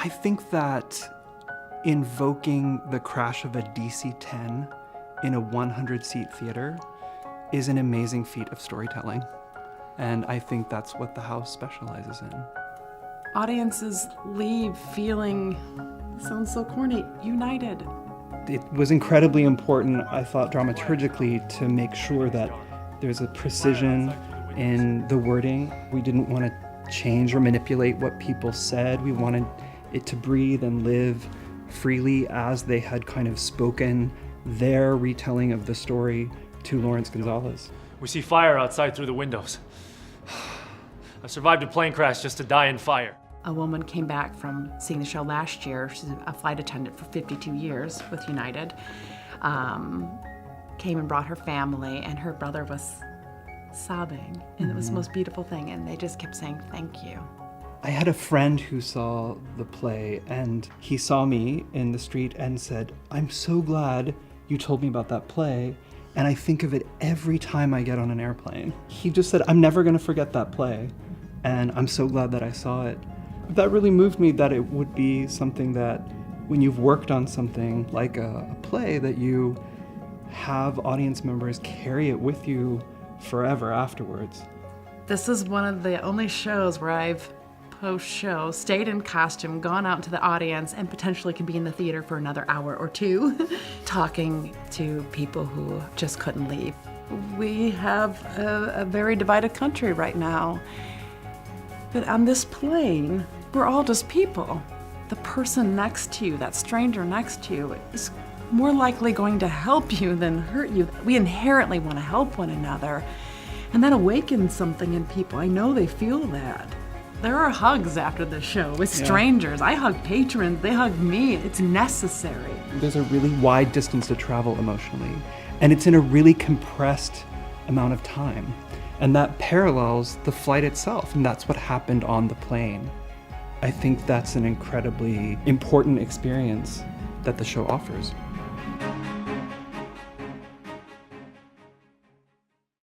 I think that invoking the crash of a DC-10 in a 100-seat theater is an amazing feat of storytelling. And I think that's what the house specializes in. Audiences leave feeling, sounds so corny, united. It was incredibly important, I thought, dramaturgically, to make sure that there's a precision in the wording. We didn't want to change or manipulate what people said. We wanted it to breathe and live freely as they had kind of spoken their retelling of the story to Lawrence Gonzalez. We see fire outside through the windows. I survived a plane crash just to die in fire. A woman came back from seeing the show last year. She's a flight attendant for 52 years with United. Came and brought her family, and her brother was sobbing. And it was the most beautiful thing, and they just kept saying, thank you. I had a friend who saw the play, and he saw me in the street and said, I'm so glad you told me about that play, and I think of it every time I get on an airplane. He just said, I'm never gonna forget that play, and I'm so glad that I saw it. That really moved me, that it would be something that when you've worked on something like a play, that you have audience members carry it with you forever afterwards. This is one of the only shows where I've post-show stayed in costume, gone out into the audience, and potentially could be in the theater for another hour or two talking to people who just couldn't leave. We have a very divided country right now. But on this plane, we're all just people. The person next to you, that stranger next to you, is more likely going to help you than hurt you. We inherently want to help one another, and that awakens something in people. I know they feel that. There are hugs after the show with strangers. I hug patrons, they hug me. It's necessary. There's a really wide distance to travel emotionally, and it's in a really compressed amount of time. And that parallels the flight itself, and that's what happened on the plane. I think that's an incredibly important experience that the show offers.